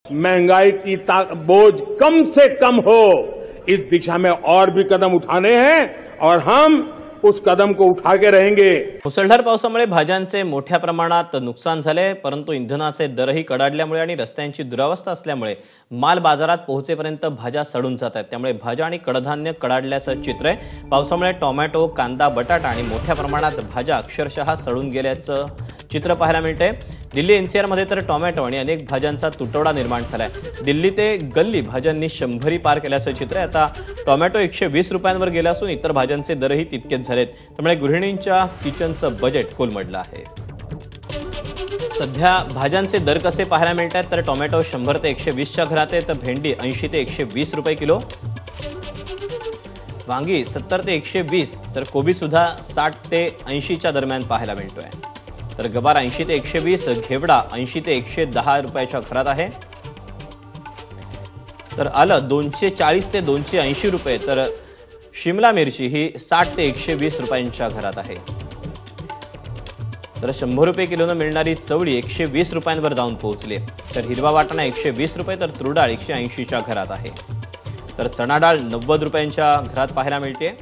महंगाई की बोझ कम से कम हो, इस दिशा में और भी कदम उठाने हैं और हम उस कदम को उठा के रहेंगे। मुसळधार पावसामुळे भाज्यांचे मोठ्या प्रमाणात नुकसान झाले, परंतु इंधनाचे दरही कडाडल्यामुळे आणि रस्त्यांची दुरावस्था असल्यामुळे माल बाजारात पोहोचेपर्यंत भाज्या सडून जात आहेत। त्यामुळे भाज्या आणि कडधान्य कडाडल्याचं चित्र आहे। पावसामुळे टोमॅटो, कांदा, बटाटा आणि मोठ्या प्रमाणात भाज्या अक्षरशः सडून गेल्याचं चित्र पाहायला मिळते। दिल्ली एनसीआर मध्ये तर टोमॅटो आणि अनेक भाज्यांचा तुटवडा निर्माण झालाय। दिल्ली ते गल्ली भाज्यांनी 100 पार केल्याचं चित्र आहे। आता टोमॅटो 120 रुपयांवर गेला असून इतर भाज्यांचे दरही तितकेच झालेत। त्यामुळे गृहिणींच्या किचनचं बजेट कोलमडलं आहे। सध्या भाज्यांचे दर कसे पाहायला मिळतात तर टोमॅटो 100 ते 120च्या घरात आहे, तर भेंडी 80 ते 120 रुपये किलो, वांगी 70 ते 120, तर कोबी सुद्धा 60 ते 80च्या दरम्यान पाहायला मिळतोय। तर गवार 80 ते 120, घेवडा 80 ते 110 रुपयाच्या घरात आहे। तर आलं 240 ते 280 रुपये, तर शिमला मिरची ही 60 ते 120 रुपयांच्या घरात आहे। तर 100 रुपये किलोनं मिळणारी चवळी 120 रुपयांवर जाऊन पोहोचली। तर हिरवा वाटाणा 120 रुपये, तर तूर डाळ 180च्या घरात आहे। तर चणा डाळ 90 रुपयांच्या घरात पाहायला मिळते।